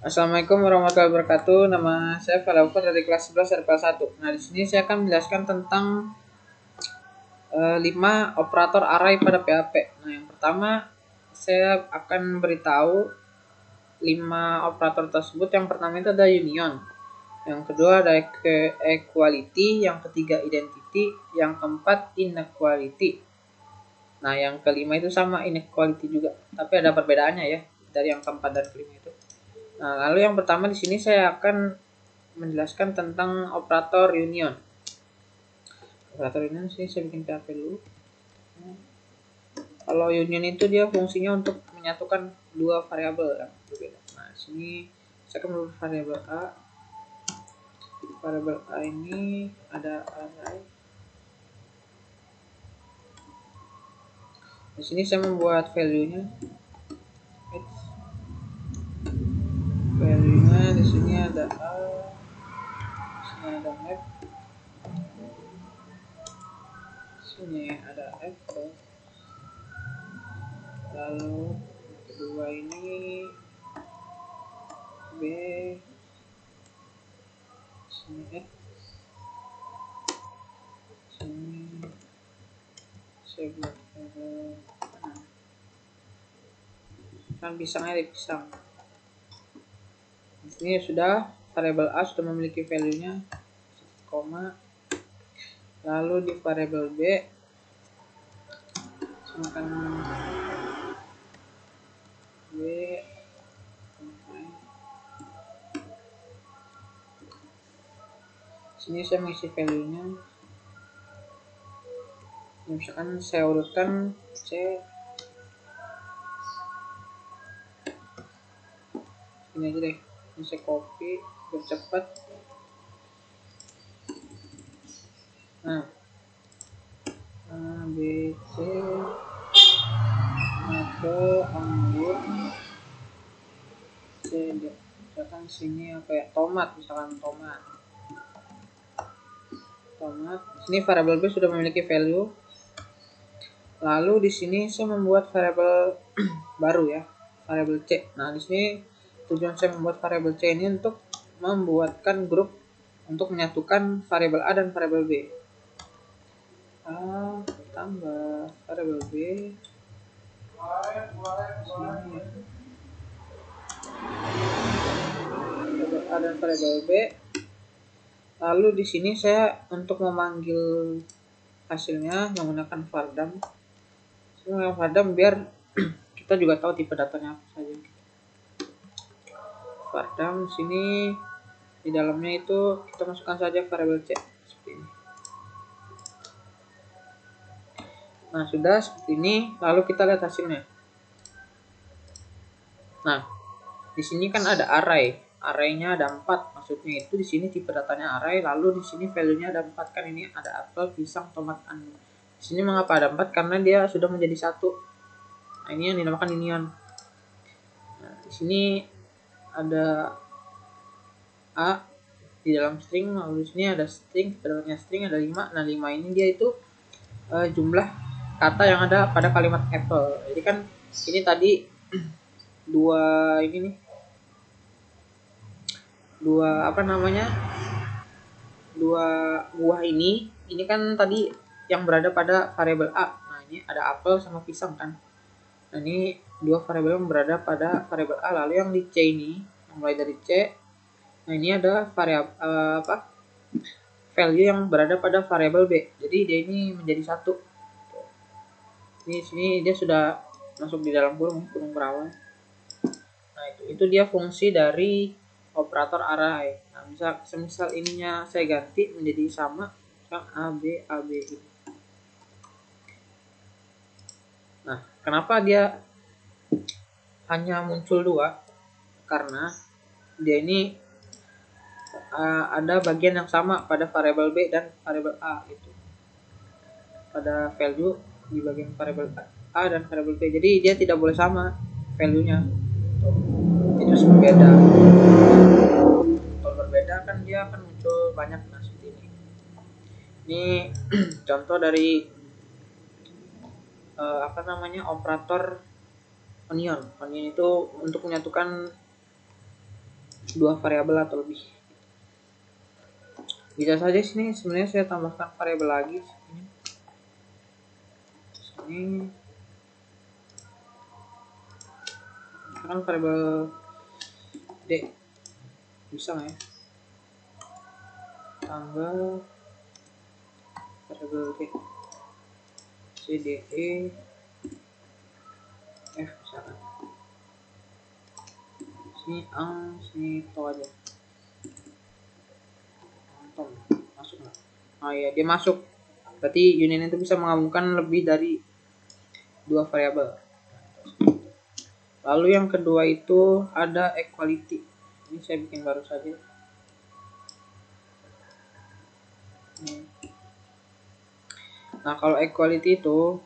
Assalamualaikum warahmatullahi wabarakatuh. Nama saya Falaufat dari kelas 11 RPL 1. Nah, di sini saya akan menjelaskan tentang 5 operator array pada PHP. Nah, yang pertama saya akan beritahu 5 operator tersebut. Yang pertama itu ada union. Yang kedua ada equality, yang ketiga identity, yang keempat inequality. Nah, yang kelima itu sama inequality juga, tapi ada perbedaannya ya dari yang keempat dan kelima itu. Nah, lalu yang pertama di sini saya akan menjelaskan tentang operator union. Operator union sih saya bikin PHP dulu. Kalau union itu dia fungsinya untuk menyatukan dua variabel yang berbeda. Nah, di sini saya akan membuat variabel A. Variabel A ini ada array. Di sini saya membuat value-nya. Value-nya di sini ada A. Di sini ada map. Di sini ada F. Lalu kedua ini B, sini X, sini saya buat kan pisangnya di pisang. Ini sudah variabel A sudah memiliki value-nya koma. Lalu di variabel B saya akan B sini saya mengisi value-nya. Misalkan saya urutkan C ini aja deh, ini saya copy biar cepat. Nah, A B C ke anggur C D. Misalkan sini apa ya, tomat, misalkan tomat. Sini variabel B sudah memiliki value. Lalu di sini saya membuat variabel baru ya, variabel C. Nah, di sini tujuan saya membuat variabel C ini untuk membuatkan grup untuk menyatukan variabel A dan variabel B. A tambah variabel B sini ya. Variabel A dan variabel B. Lalu di sini saya untuk memanggil hasilnya menggunakan vardam. Menggunakan vardam biar kita juga tahu tipe datanya apa saja. Vardam sini di dalamnya itu kita masukkan saja variabel C seperti ini. Nah, sudah seperti ini. Lalu kita lihat hasilnya. Nah, di sini kan ada array. Arraynya ada 4. Maksudnya itu di sini tipe datanya array. Lalu di sini value-nya ada 4 kan, ini ada apel, pisang, tomat, anu. Di sini mengapa ada 4? Karena dia sudah menjadi satu. Nah, ini yang dinamakan union. Nah, di sini ada A di dalam string, lalu di sini ada string, dalamnya string ada 5. Nah, 5 ini dia itu jumlah kata yang ada pada kalimat apple. Jadi kan ini tadi dua ini nih, dua apa namanya, dua buah ini kan tadi yang berada pada variabel A. Nah, ini ada apel sama pisang kan. Nah, ini dua variabel yang berada pada variabel A. Lalu yang di C ini, yang mulai dari C, nah ini ada variabel value yang berada pada variabel B. Jadi dia ini menjadi satu. Ini sini dia sudah masuk di dalam kurung perawan. Nah, itu dia fungsi dari operator array. Nah, misal ininya saya ganti menjadi sama yang A B ini. Nah, kenapa dia hanya muncul 2? Karena dia ini ada bagian yang sama pada variabel B dan variabel A itu. Pada value di bagian variabel A dan variabel B. Jadi dia tidak boleh sama value-nya. Itu berbeda. Kalau berbeda kan dia akan muncul banyak. Nah, seperti ini. Ini contoh dari operator union. Union itu untuk menyatukan 2 variabel atau lebih. Bisa saja sini sebenarnya saya tambahkan variabel lagi sini. Sekarang variabel D bisa nggak ya? Tambah variabel D C D E F misalkan. Sini A, sini to aja. Tom masuk nggak? Oh iya, dia masuk. Berarti union itu bisa menggabungkan lebih dari 2 variabel. Lalu yang kedua itu ada equality. Ini saya bikin baru saja. Nah, kalau equality itu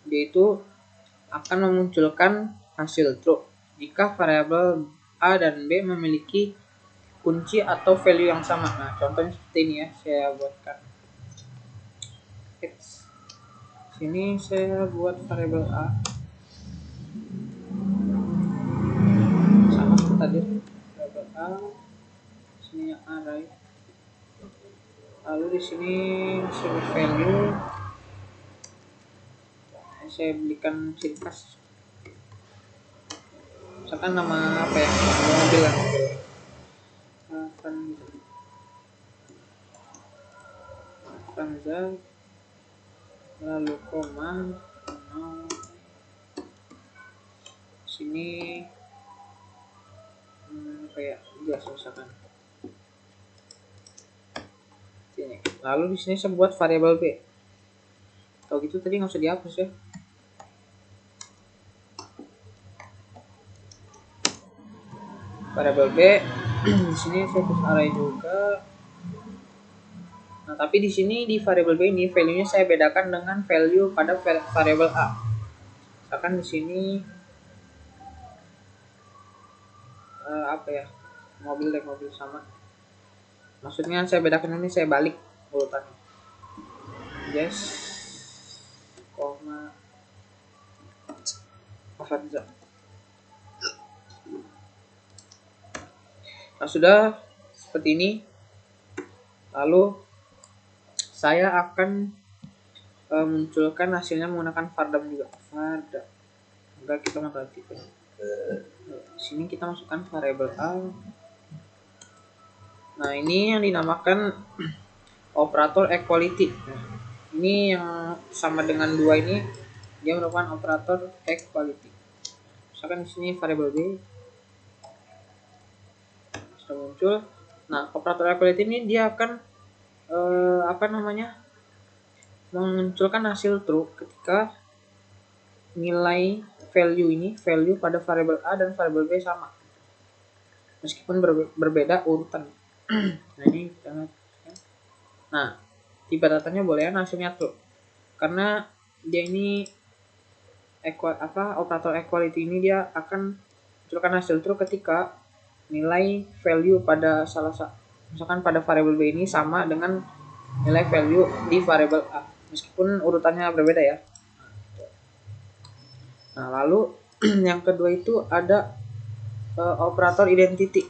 dia itu akan memunculkan hasil true jika variabel A dan B memiliki kunci atau value yang sama. Nah, contohnya seperti ini ya, saya buatkan. Sini saya buat variabel A sama seperti tadi, variabel A, sini array. Lalu di sini saya value, saya berikan ciri khas. Misalkan nama apa ya? Mobil lah. Avanza, lalu koma, sini kayak gas misalkan. Sini. Lalu di sini saya buat variabel B. Kalau gitu tadi nggak usah dihapus ya. Variabel B di sini saya tulis array juga. Nah, tapi di sini di variabel B ini value-nya saya bedakan dengan value pada variabel A. Misalkan di sini apa ya? Mobil sama. Maksudnya saya bedakan ini, saya balik urutannya. Yes, koma Avanza. Nah, sudah seperti ini. Lalu saya akan munculkan hasilnya menggunakan vardam juga. Vardam. Enggak, kita mau ganti. Di sini kita masukkan variabel A. Nah, ini yang dinamakan operator equality. Nah, ini yang sama dengan 2 ini, dia merupakan operator equality. Misalkan di sini variabel B sudah muncul. Nah, operator equality ini dia akan memunculkan hasil true ketika nilai value pada variabel A dan variabel B sama, meskipun berbeda urutan. Nah, ini kita lihat. Nah, tipe datanya boolean hasilnya true karena dia ini operator equality ini dia akan munculkan hasil true ketika nilai value pada misalkan pada variabel B ini sama dengan nilai value di variabel A, meskipun urutannya berbeda ya. Nah, lalu yang kedua itu ada operator identity.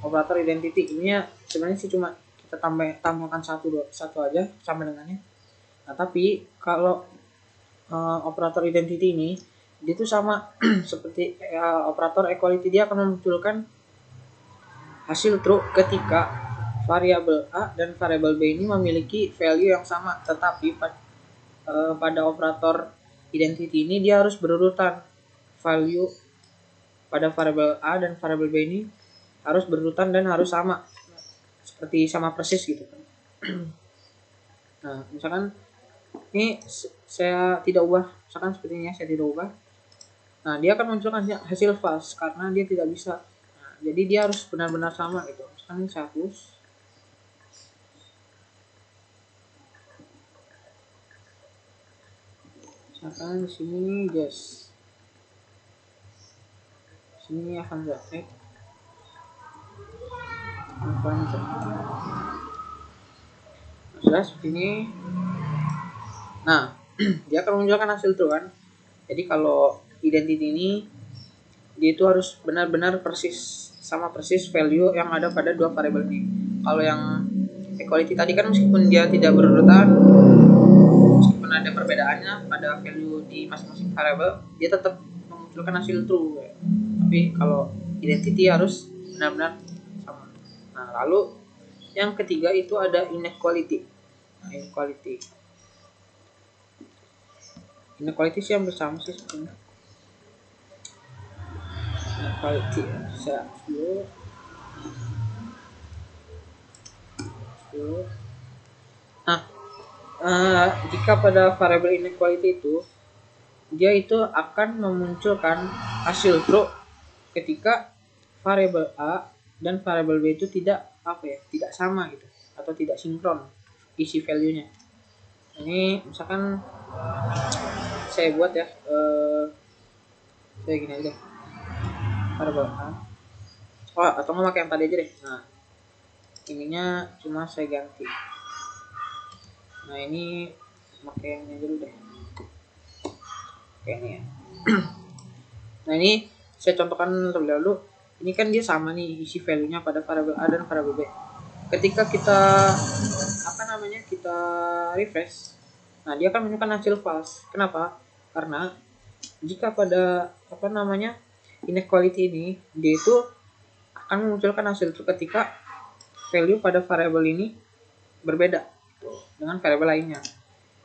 Operator identity ini sebenarnya sih cuma kita tambahkan satu aja sama dengannya. Nah, tapi kalau operator identity ini dia itu sama seperti operator equality, dia akan memunculkan hasil true ketika variabel A dan variabel B ini memiliki value yang sama, tetapi pada operator identity ini dia harus berurutan. Value pada variabel A dan variabel B ini harus berurutan dan harus sama, seperti sama persis gitu kan. Nah, misalkan ini saya tidak ubah, misalkan seperti ini ya, saya tidak ubah. Nah, dia akan munculkan hasil false karena dia tidak bisa. Nah, jadi dia harus benar-benar sama gitu. Misalkan ini saya hapus. Misalkan di sini just sini Avanza Avanza. Nah, sudah seperti ini. Nah, dia akan menunjukkan hasil true kan. Jadi kalau identity ini dia itu harus benar-benar persis sama persis value yang ada pada dua variabel ini. Kalau yang equality tadi kan meskipun dia tidak berurutan, meskipun ada perbedaannya pada value di masing-masing variabel, dia tetap memunculkan hasil true. Tapi kalau identity harus benar-benar sama. Nah, lalu yang ketiga itu ada inequality. Nah, inequality sih hampir sama sih sebenarnya. Inequality ya, saya dulu. Nah, jika pada variabel inequality itu dia itu akan memunculkan hasil true ketika variabel A dan variabel B itu tidak tidak sama gitu atau tidak sinkron isi value-nya. Ini misalkan saya buat ya, saya gini aja variabel A. Atau nggak pakai yang tadi aja deh. Nah, ininya cuma saya ganti. Nah, ini pakai yang ini dulu deh. Oke, ini ya. Nah, ini saya contohkan terlebih dahulu. Ini kan dia sama nih isi value-nya pada variabel A dan variabel B. Ketika kita kita refresh, nah dia akan menunjukkan hasil false. Kenapa? Karena jika pada inequality ini, dia itu akan memunculkan hasil true ketika value pada variabel ini berbeda dengan variabel lainnya.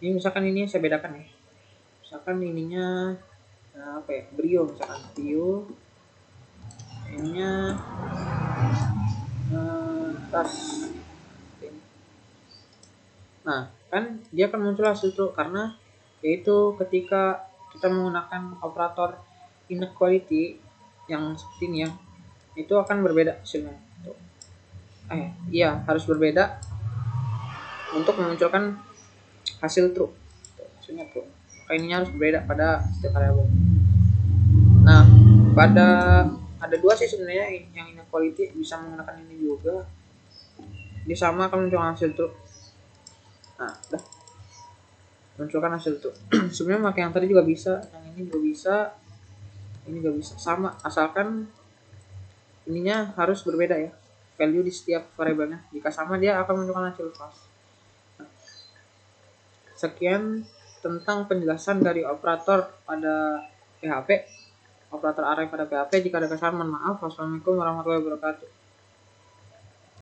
Ini misalkan ini saya bedakan ya. Misalkan ininya Brio misalkan Brio, ininya tas. Nah, kan dia akan muncul hasil true karena yaitu ketika kita menggunakan operator inequality yang seperti ini ya, itu akan berbeda hasilnya. Iya, harus berbeda untuk memunculkan hasil true. Hasilnya true. Maka ininya harus berbeda pada setiap variabel. Nah, ada dua sih sebenarnya yang inequality bisa menggunakan ini juga. Dia sama akan memunculkan hasil true. Nah, udah munculkan hasil true. Sebenarnya pakai yang tadi juga bisa, yang ini juga bisa, ini juga bisa, sama asalkan ininya harus berbeda ya value di setiap variabelnya. Jika sama dia akan menunjukkan hasil false. Nah, sekian tentang penjelasan dari operator pada PHP, operator array pada PHP. Jika ada kesalahan mohon maaf. Wassalamualaikum warahmatullahi wabarakatuh.